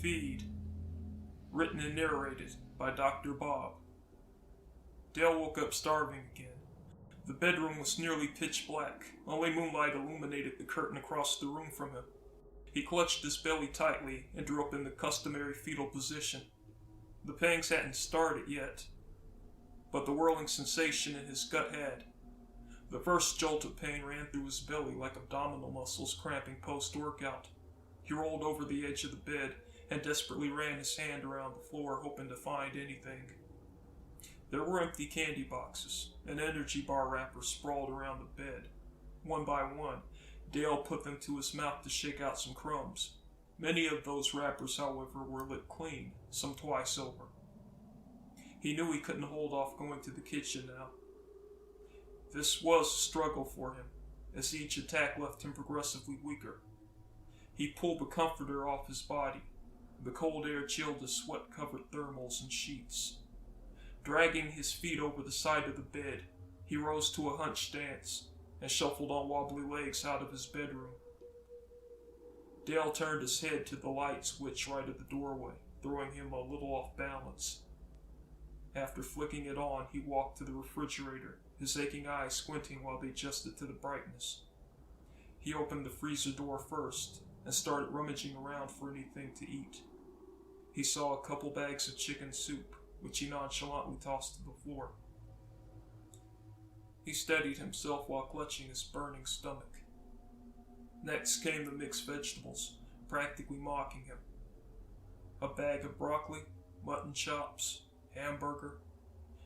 Feed. Written and narrated by Dr. Bob. Dale woke up starving again. The bedroom was nearly pitch black. Only moonlight illuminated the curtain across the room from him. He clutched his belly tightly and drew up in the customary fetal position. The pangs hadn't started yet, but the whirling sensation in his gut had. The first jolt of pain ran through his belly like abdominal muscles cramping post-workout. He rolled over the edge of the bed and desperately ran his hand around the floor, hoping to find anything. There were empty candy boxes and energy bar wrappers sprawled around the bed. One by one, Dale put them to his mouth to shake out some crumbs. Many of those wrappers, however, were licked clean, some twice over. He knew he couldn't hold off going to the kitchen now. This was a struggle for him, as each attack left him progressively weaker. He pulled the comforter off his body. The cold air chilled his sweat-covered thermals and sheets. Dragging his feet over the side of the bed, he rose to a hunched stance and shuffled on wobbly legs out of his bedroom. Dale turned his head to the light switch right at the doorway, throwing him a little off balance. After flicking it on, he walked to the refrigerator, his aching eyes squinting while they adjusted to the brightness. He opened the freezer door first and started rummaging around for anything to eat. He saw a couple bags of chicken soup, which he nonchalantly tossed to the floor. He steadied himself while clutching his burning stomach. Next came the mixed vegetables, practically mocking him. A bag of broccoli, mutton chops, hamburger.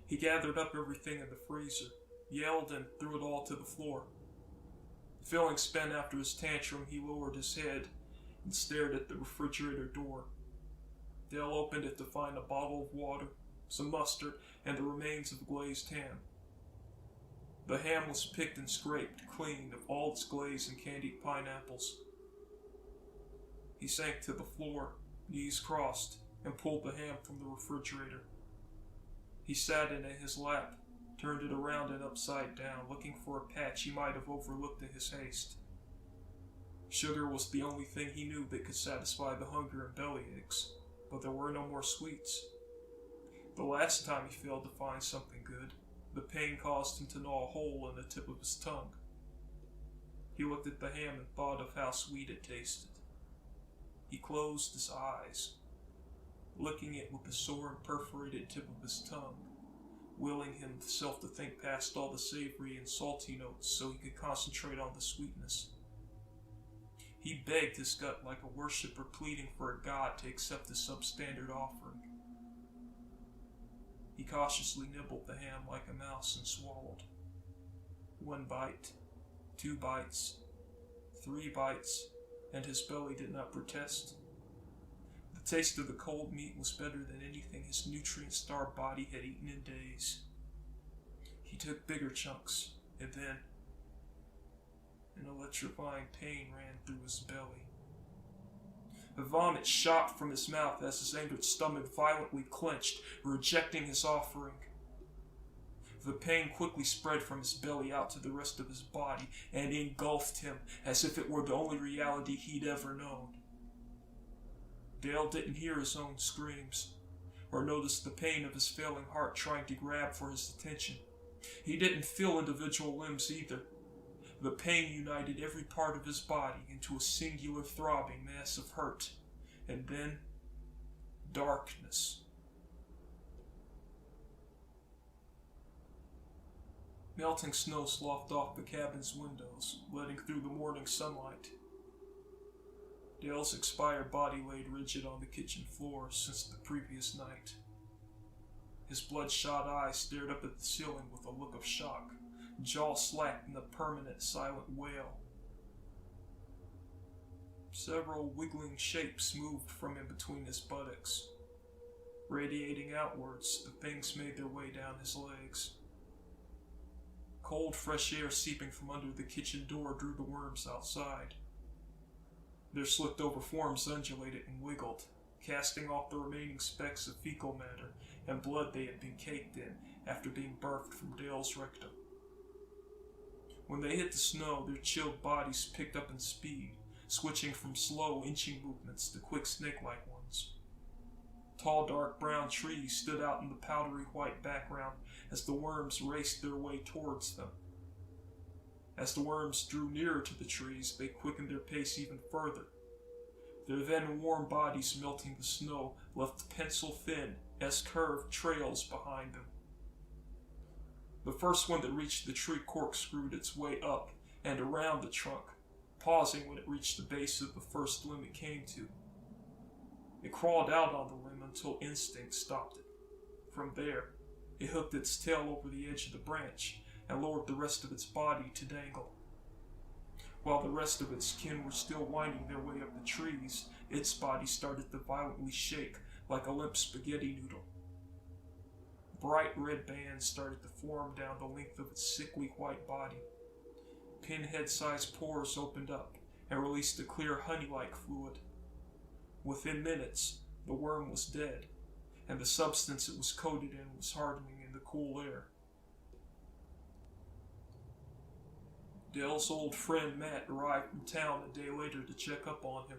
He gathered up everything in the freezer, yelled, and threw it all to the floor. Feeling spent after his tantrum, he lowered his head and stared at the refrigerator door. Dale opened it to find a bottle of water, some mustard, and the remains of glazed ham. The ham was picked and scraped clean of all its glaze and candied pineapples. He sank to the floor, knees crossed, and pulled the ham from the refrigerator. He sat it in his lap, turned it around and upside down, looking for a patch he might have overlooked in his haste. Sugar was the only thing he knew that could satisfy the hunger and belly aches, but there were no more sweets. The last time he failed to find something good, the pain caused him to gnaw a hole in the tip of his tongue. He looked at the ham and thought of how sweet it tasted. He closed his eyes, licking it with the sore and perforated tip of his tongue, willing himself to think past all the savory and salty notes so he could concentrate on the sweetness. He begged his gut like a worshiper pleading for a god to accept his substandard offering. He cautiously nibbled the ham like a mouse and swallowed. 1 bite, 2 bites, 3 bites, and his belly did not protest. The taste of the cold meat was better than anything his nutrient-starved body had eaten in days. He took bigger chunks, and then an electrifying pain ran through his belly. The vomit shot from his mouth as his angered stomach violently clenched, rejecting his offering. The pain quickly spread from his belly out to the rest of his body and engulfed him as if it were the only reality he'd ever known. Dale didn't hear his own screams, or notice the pain of his failing heart trying to grab for his attention. He didn't feel individual limbs either. The pain united every part of his body into a singular throbbing mass of hurt, and then darkness. Melting snow sloughed off the cabin's windows, letting through the morning sunlight. Dale's expired body laid rigid on the kitchen floor since the previous night. His bloodshot eyes stared up at the ceiling with a look of shock, jaw slacked in a permanent silent wail. Several wiggling shapes moved from in between his buttocks. Radiating outwards, the things made their way down his legs. Cold, fresh air seeping from under the kitchen door drew the worms outside. Their slicked-over forms undulated and wiggled, casting off the remaining specks of fecal matter and blood they had been caked in after being birthed from Dale's rectum. When they hit the snow, their chilled bodies picked up in speed, switching from slow, inching movements to quick snake-like ones. stones. Tall dark brown trees stood out in the powdery white background as the worms raced their way towards them. As the worms drew nearer to the trees, they quickened their pace even further. Their then warm bodies melting the snow left pencil-thin, S-curved trails behind them. The first one that reached the tree corkscrewed its way up and around the trunk, pausing when it reached the base of the first limb it came to. It crawled out on the limb until instinct stopped it. From there, it hooked its tail over the edge of the branch and lowered the rest of its body to dangle. While the rest of its kin were still winding their way up the trees, its body started to violently shake like a limp spaghetti noodle. Bright red bands started to form down the length of its sickly white body. Pinhead-sized pores opened up and released a clear honey-like fluid. Within minutes, the worm was dead, and the substance it was coated in was hardening in the cool air. Dale's old friend Matt arrived from town a day later to check up on him.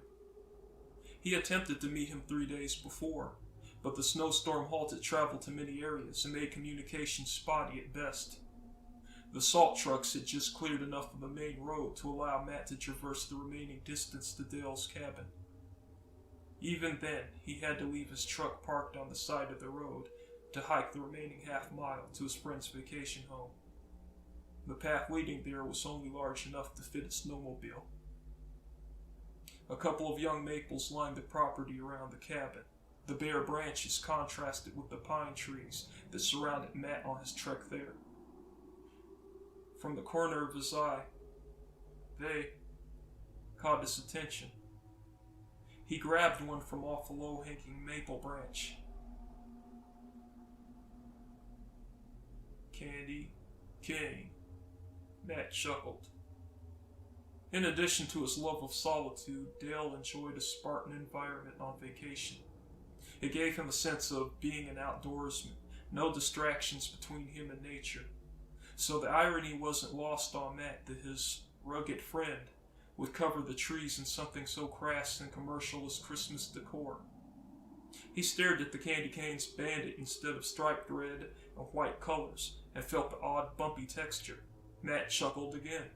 He attempted to meet him 3 days before, but the snowstorm halted travel to many areas and made communication spotty at best. The salt trucks had just cleared enough of the main road to allow Matt to traverse the remaining distance to Dale's cabin. Even then, he had to leave his truck parked on the side of the road to hike the remaining half-mile to his friend's vacation home. The path leading there was only large enough to fit a snowmobile. A couple of young maples lined the property around the cabin. The bare branches contrasted with the pine trees that surrounded Matt on his trek there. From the corner of his eye, they caught his attention. He grabbed one from off a low-hanging maple branch. Candy cane. Matt chuckled. In addition to his love of solitude, Dale enjoyed a Spartan environment on vacation. It gave him a sense of being an outdoorsman, no distractions between him and nature. So the irony wasn't lost on Matt that his rugged friend would cover the trees in something so crass and commercial as Christmas decor. He stared at the candy cane's banded instead of striped red and white colors and felt the odd bumpy texture. Matt chuckled again.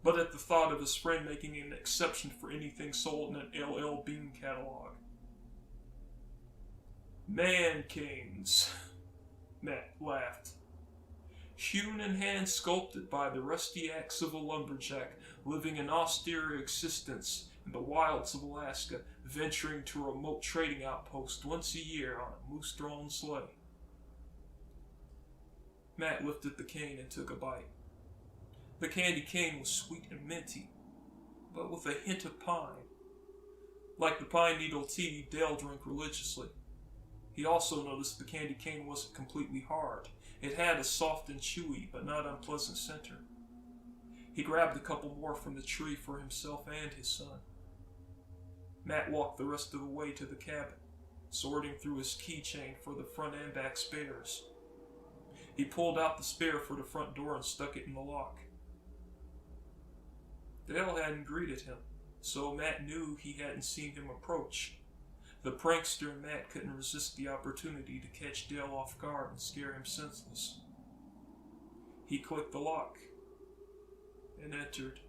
But at the thought of his friend making an exception for anything sold in an LL Bean catalog. Man canes, Matt laughed. Hewn and hand-sculpted by the rusty axe of a lumberjack living an austere existence in the wilds of Alaska, venturing to a remote trading outpost once a year on a moose-drawn sleigh. Matt lifted the cane and took a bite. The candy cane was sweet and minty, but with a hint of pine. Like the pine needle tea Dale drank religiously. He also noticed the candy cane wasn't completely hard. It had a soft and chewy, but not unpleasant center. He grabbed a couple more from the tree for himself and his son. Matt walked the rest of the way to the cabin, sorting through his keychain for the front and back spares. He pulled out the spare for the front door and stuck it in the lock. Dale hadn't greeted him, so Matt knew he hadn't seen him approach. The prankster in Matt couldn't resist the opportunity to catch Dale off guard and scare him senseless. He clicked the lock and entered.